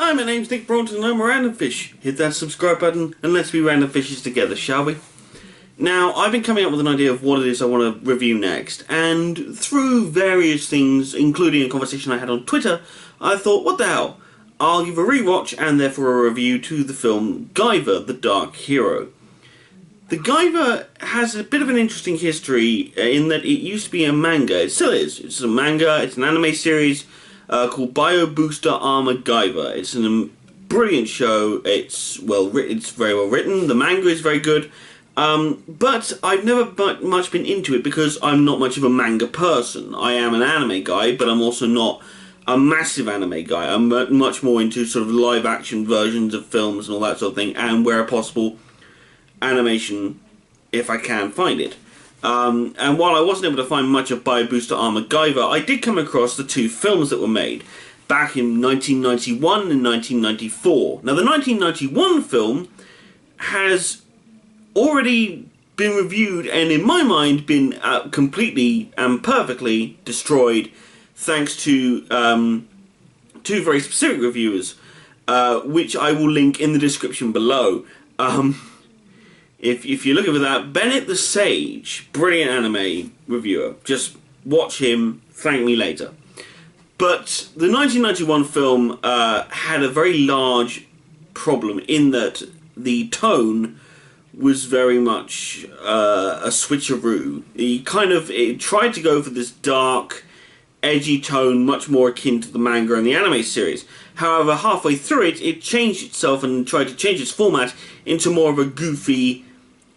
Hi, my name's Nick Bronson and I'm a Randomfish. Hit that subscribe button and let's be random fishes together, shall we? Now, I've been coming up with an idea of what it is I want to review next, and through various things, including a conversation I had on Twitter, I thought, what the hell? I'll give a rewatch and therefore a review to the film Guyver, the Dark Hero. The Guyver has a bit of an interesting history in that it used to be a manga. It still is. It's a manga, it's an anime series called Booster Armoured Guyver. It's a brilliant show. It's very well written. The manga is very good. But I've never much been into it because I'm not much of a manga person. I am an anime guy, but I'm also not a massive anime guy. I'm much more into sort of live action versions of films and all that sort of thing, and where possible, animation if I can find it. And while I wasn't able to find much of Booster Armoured Guyver, I did come across the two films that were made back in 1991 and 1994. Now, the 1991 film has already been reviewed and, in my mind, been completely and perfectly destroyed thanks to two very specific reviewers, which I will link in the description below. If you're looking for that, Bennett the Sage, brilliant anime reviewer. Just watch him, thank me later. But the 1991 film had a very large problem in that the tone was very much a switcheroo. It tried to go for this dark, edgy tone, much more akin to the manga and the anime series. However, halfway through it, it changed itself and tried to change its format into more of a goofy,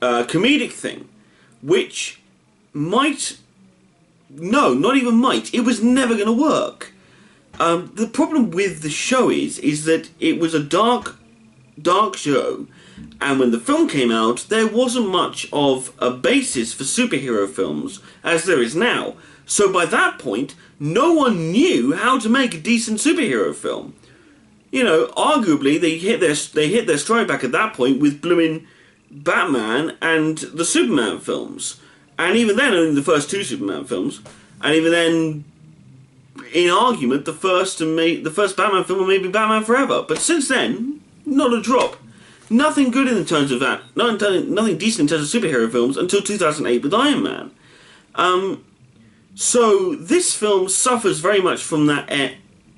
comedic thing, which not even might, it was never going to work. The problem with the show is that it was a dark show, and when the film came out, there wasn't much of a basis for superhero films as there is now. So by that point, no one knew how to make a decent superhero film. You know, arguably they hit their stride back at that point with blooming Batman and the Superman films, and even then only the first two Superman films, and even then, in argument, the first Batman film will maybe Batman Forever. But since then, not a drop, nothing good in terms of that, nothing decent in terms of superhero films until 2008 with Iron Man. So this film suffers very much from that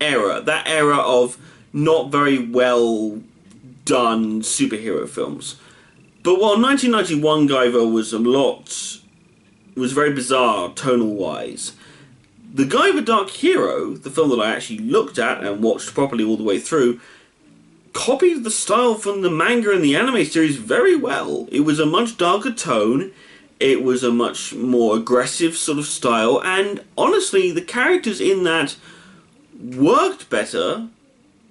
era of not very well done superhero films. But while 1991 Guyver was very bizarre tonal-wise, the Guyver Dark Hero, the film that I actually looked at and watched properly all the way through, copied the style from the manga and the anime series very well. It was a much darker tone, it was a much more aggressive sort of style, and honestly, the characters in that worked better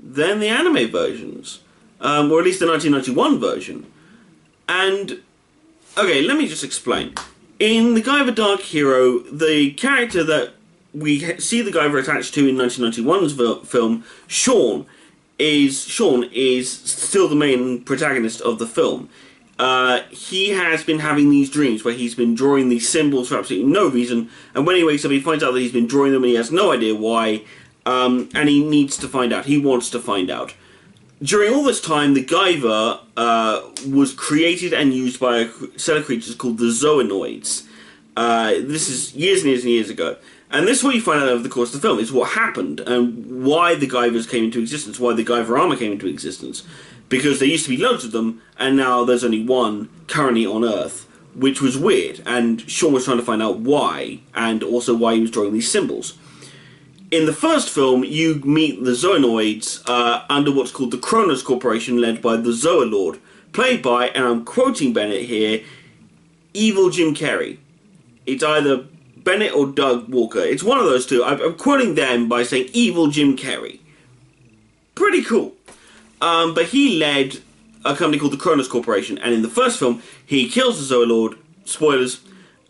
than the anime versions, or at least the 1991 version. And, okay, let me just explain. In the Guyver Dark Hero, the character that we see the Guyver attached to in 1991's film, Sean is still the main protagonist of the film. He has been having these dreams where he's been drawing these symbols for absolutely no reason, and when he wakes up he finds out that he's been drawing them and he has no idea why, and he needs to find out. He wants to find out. During all this time, the Guyver was created and used by a set of creatures called the Zoanoids. This is years and years and years ago. And this is what you find out over the course of the film, is what happened and why the Guyvers came into existence, why the Guyver armor came into existence. Because there used to be loads of them, and now there's only one currently on Earth, which was weird. And Sean was trying to find out why, and also why he was drawing these symbols. In the first film, you meet the Zoanoids under what's called the Kronos Corporation, led by the Zoalord, played by, and I'm quoting Bennett here, Evil Jim Carrey. It's either Bennett or Doug Walker. It's one of those two. I'm quoting them by saying Evil Jim Carrey. Pretty cool. But he led a company called the Kronos Corporation, and in the first film, he kills the Zoalord, spoilers,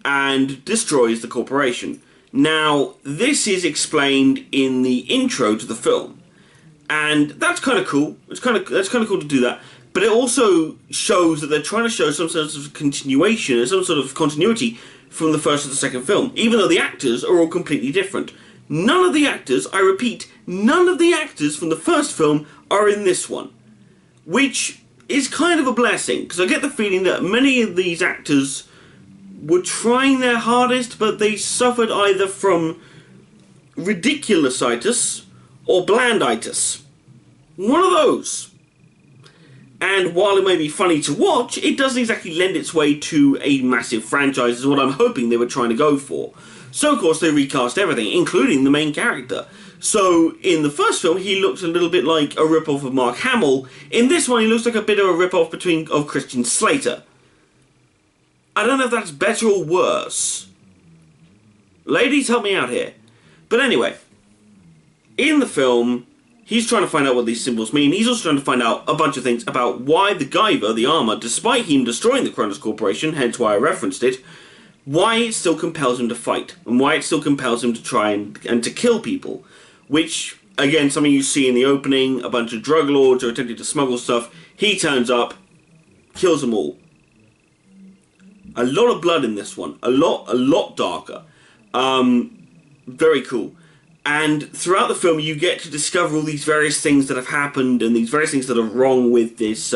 and destroys the corporation. Now, this is explained in the intro to the film, and that's kind of cool. That's kind of cool to do that. But it also shows that they're trying to show some sort of continuation, some sort of continuity from the first to the second film, even though the actors are all completely different. None of the actors, I repeat, none of the actors from the first film are in this one. Which is kind of a blessing, because I get the feeling that many of these actors were trying their hardest, but they suffered either from ridiculous-itis or blanditis. One of those. And while it may be funny to watch, it doesn't exactly lend its way to a massive franchise, is what I'm hoping they were trying to go for. So, of course, they recast everything, including the main character. So, in the first film, he looks a little bit like a rip-off of Mark Hamill. In this one, he looks like a bit of a rip-off of Christian Slater. I don't know if that's better or worse. Ladies, help me out here. But anyway, in the film, he's trying to find out what these symbols mean. He's also trying to find out a bunch of things about why the Guyver, the armor, despite him destroying the Kronos Corporation, hence why I referenced it, why it still compels him to fight, and why it still compels him to try and to kill people. Which, again, something you see in the opening, a bunch of drug lords are attempting to smuggle stuff. He turns up, kills them all. A lot of blood in this one. A lot darker. Very cool. And throughout the film, you get to discover all these various things that have happened, and these various things that are wrong with this,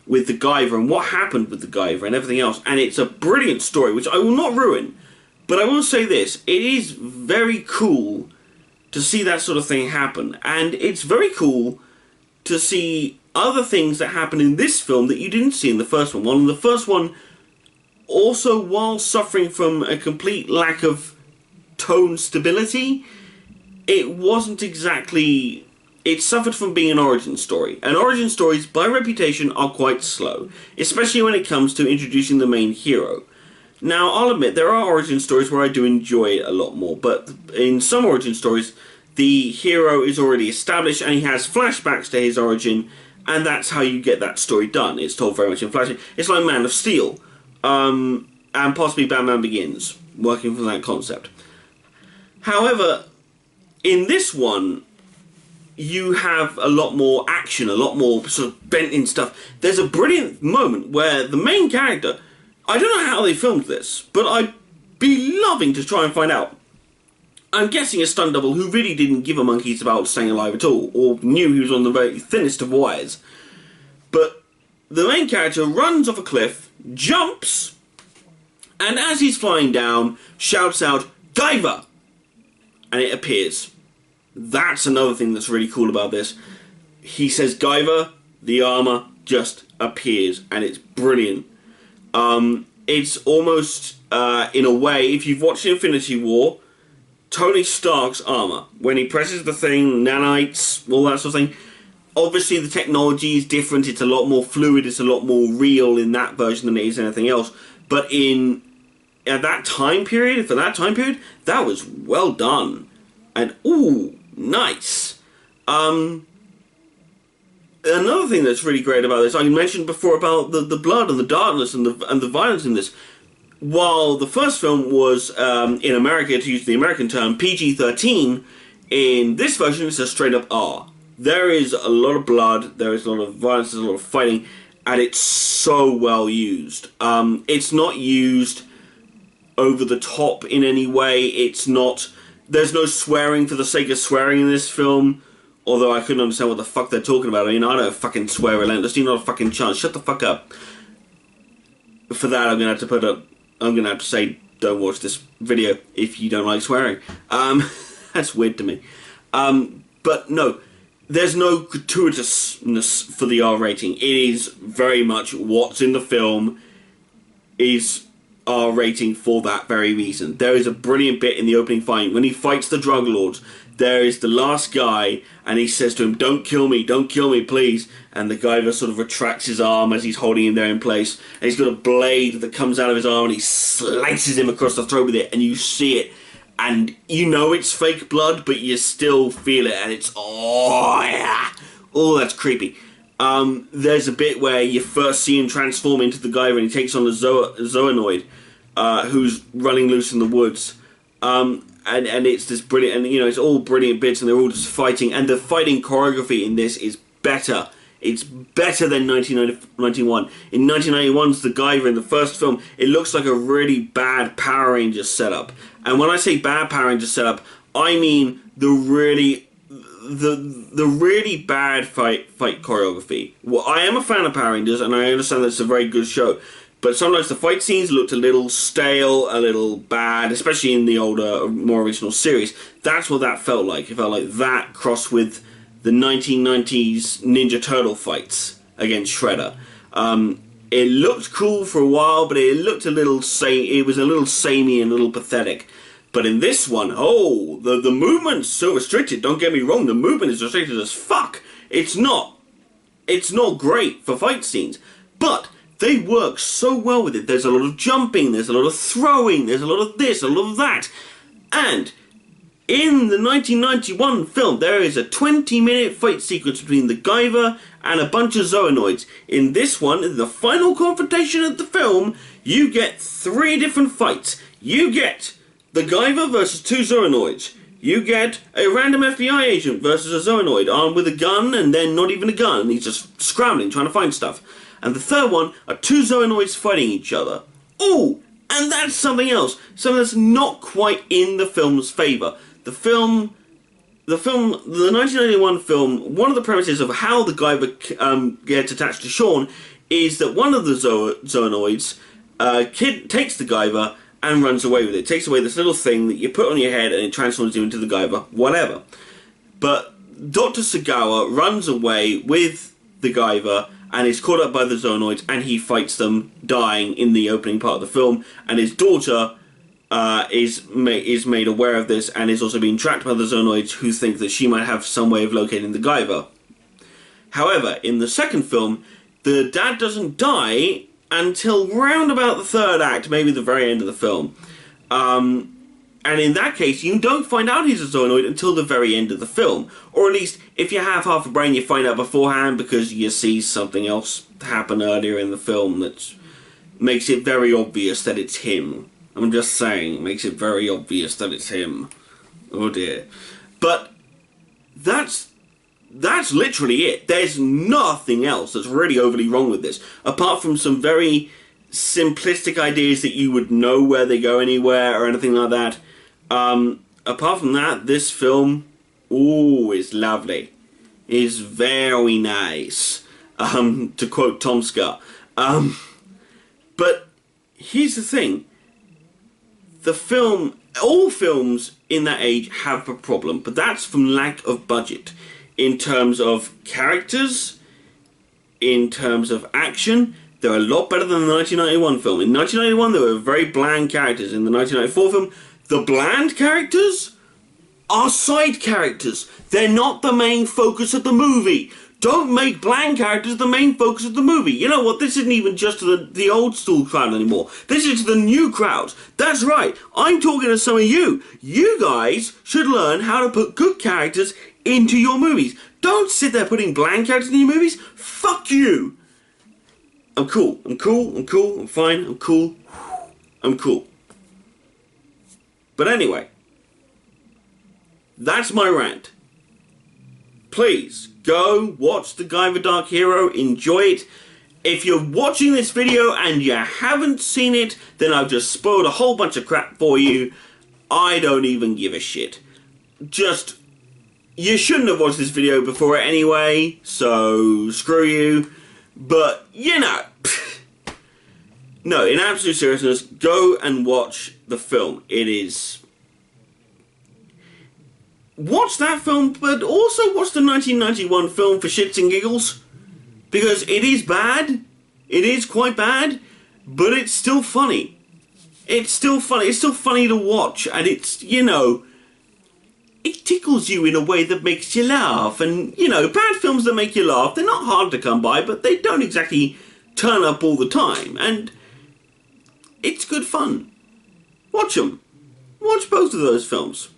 with the Guyver, and what happened with the Guyver, and everything else. And it's a brilliant story, which I will not ruin. But I will say this, it is very cool to see that sort of thing happen. And it's very cool to see other things that happen in this film that you didn't see in the first one. Well, in the first one, also while suffering from a complete lack of tone stability, it wasn't exactly... It suffered from being an origin story. And origin stories, by reputation, are quite slow. Especially when it comes to introducing the main hero. Now, I'll admit, there are origin stories where I do enjoy it a lot more. But in some origin stories, the hero is already established and he has flashbacks to his origin. And that's how you get that story done. It's told very much in flashback. It's like Man of Steel. And possibly Batman Begins. Working from that concept. However, in this one, you have a lot more action, a lot more sort of bent-in stuff. There's a brilliant moment where the main character... I don't know how they filmed this, but I'd be loving to try and find out. I'm guessing a stunt double who really didn't give a monkey's about staying alive at all, or knew he was on the very thinnest of wires. But the main character runs off a cliff, jumps, and as he's flying down, shouts out, "Guyver!" And it appears. That's another thing that's really cool about this. He says Guyver, the armor just appears, and it's brilliant. It's almost, in a way, if you've watched Infinity War, Tony Stark's armor. When he presses the thing, nanites, all that sort of thing. Obviously, the technology is different. It's a lot more fluid. It's a lot more real in that version than it is anything else. But at that time period, for that time period, that was well done. And, ooh, nice. Another thing that's really great about this, I mentioned before about the blood and the darkness and the violence in this. While the first film was, in America, to use the American term, PG-13, in this version it's a straight-up R. There is a lot of blood, there is a lot of violence, there's a lot of fighting, and it's so well used. It's not used over the top in any way. It's not... There's no swearing for the sake of swearing in this film, although I couldn't understand what the fuck they're talking about. I mean, I don't fucking swear relentlessly, not a fucking chance. Shut the fuck up. For that, I'm gonna have to say, don't watch this video if you don't like swearing. That's weird to me. But no, there's no gratuitousness for the R rating. It is very much what's in the film is R rating for that very reason. There is a brilliant bit in the opening fight when he fights the drug lords. There is the last guy, and he says to him, don't kill me, please. And the Guyver sort of retracts his arm as he's holding him there in place. And he's got a blade that comes out of his arm, and he slices him across the throat with it, and you see it. And you know it's fake blood, but you still feel it, and it's, oh, yeah. Oh, that's creepy. There's a bit where you first see him transform into the Guyver, and he takes on a Zoanoid, who's running loose in the woods. And it's this brilliant, and you know, it's all brilliant bits, and they're all just fighting, and the fighting choreography in this is better. It's better than 1991. In 1991's The Guyver, in the first film, it looks like a really bad Power Rangers setup. And when I say bad Power Rangers setup, I mean the really bad fight choreography. Well, I am a fan of Power Rangers, and I understand that it's a very good show, but sometimes the fight scenes looked a little stale, a little bad, especially in the older, more original series. That's what that felt like. It felt like that crossed with the 1990s Ninja Turtle fights against Shredder. It looked cool for a while, but it looked a little it was a little samey and a little pathetic. But in this one, oh, the movement's so restricted. Don't get me wrong, the movement is restricted as fuck. It's not great for fight scenes, but they work so well with it. There's a lot of jumping, there's a lot of throwing, there's a lot of this, a lot of that. And in the 1991 film, there is a 20-minute fight sequence between the Guyver and a bunch of Zoanoids. In this one, in the final confrontation of the film, you get 3 different fights. You get the Guyver versus 2 Zoanoids. You get a random FBI agent versus a Zoanoid armed with a gun and then not even a gun. He's just scrambling, trying to find stuff. And the third one are 2 Zoanoids fighting each other. Ooh, and that's something else. Something that's not quite in the film's favour. The 1991 film, one of the premises of how the Guyver gets attached to Sean is that one of the Zoanoids takes the Guyver and runs away with it. It takes away this little thing that you put on your head and it transforms you into the Guyver, whatever. But Dr. Sagawa runs away with the Guyver and is caught up by the Zoanoids, and he fights them, dying in the opening part of the film, and his daughter is made aware of this and is also being tracked by the Zoanoids, who think that she might have some way of locating the Guyver. However, in the second film, the dad doesn't die until round about the third act, maybe the very end of the film. And in that case, you don't find out he's a Zoanoid until the very end of the film. Or at least, if you have half a brain, you find out beforehand because you see something else happen earlier in the film that makes it very obvious that it's him. I'm just saying, makes it very obvious that it's him. Oh dear. But that's literally it. There's nothing else that's really overly wrong with this, apart from some very simplistic ideas that you would know where they go anywhere or anything like that. Apart from that, this film, ooh, is lovely. Is very nice. To quote Tom Scott. But here's the thing. The film, all films in that age have a problem, but that's from lack of budget. In terms of characters, in terms of action, they're a lot better than the 1991 film. In 1991, there were very bland characters. In the 1994 film, the bland characters are side characters. They're not the main focus of the movie. Don't make bland characters the main focus of the movie. You know what? This isn't even just to the old school crowd anymore. This is to the new crowd. That's right. I'm talking to some of you. You guys should learn how to put good characters into your movies. Don't sit there putting bland characters in your movies. Fuck you. I'm cool. I'm cool. I'm cool. I'm fine. I'm cool. I'm cool. But anyway, that's my rant. Please, go watch The Guyver Dark Hero. Enjoy it. If you're watching this video and you haven't seen it, then I've just spoiled a whole bunch of crap for you. I don't even give a shit. Just, you shouldn't have watched this video before it anyway, so screw you. But, you know, no, in absolute seriousness, go and watch the film. It is... Watch that film, but also watch the 1991 film for shits and giggles. Because it is bad. It is quite bad. But it's still funny. It's still funny. It's still funny to watch. And it's, you know... It tickles you in a way that makes you laugh. And, you know, bad films that make you laugh, they're not hard to come by, but they don't exactly turn up all the time. And it's good fun. Watch them. Watch both of those films.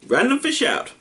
Randomfish out.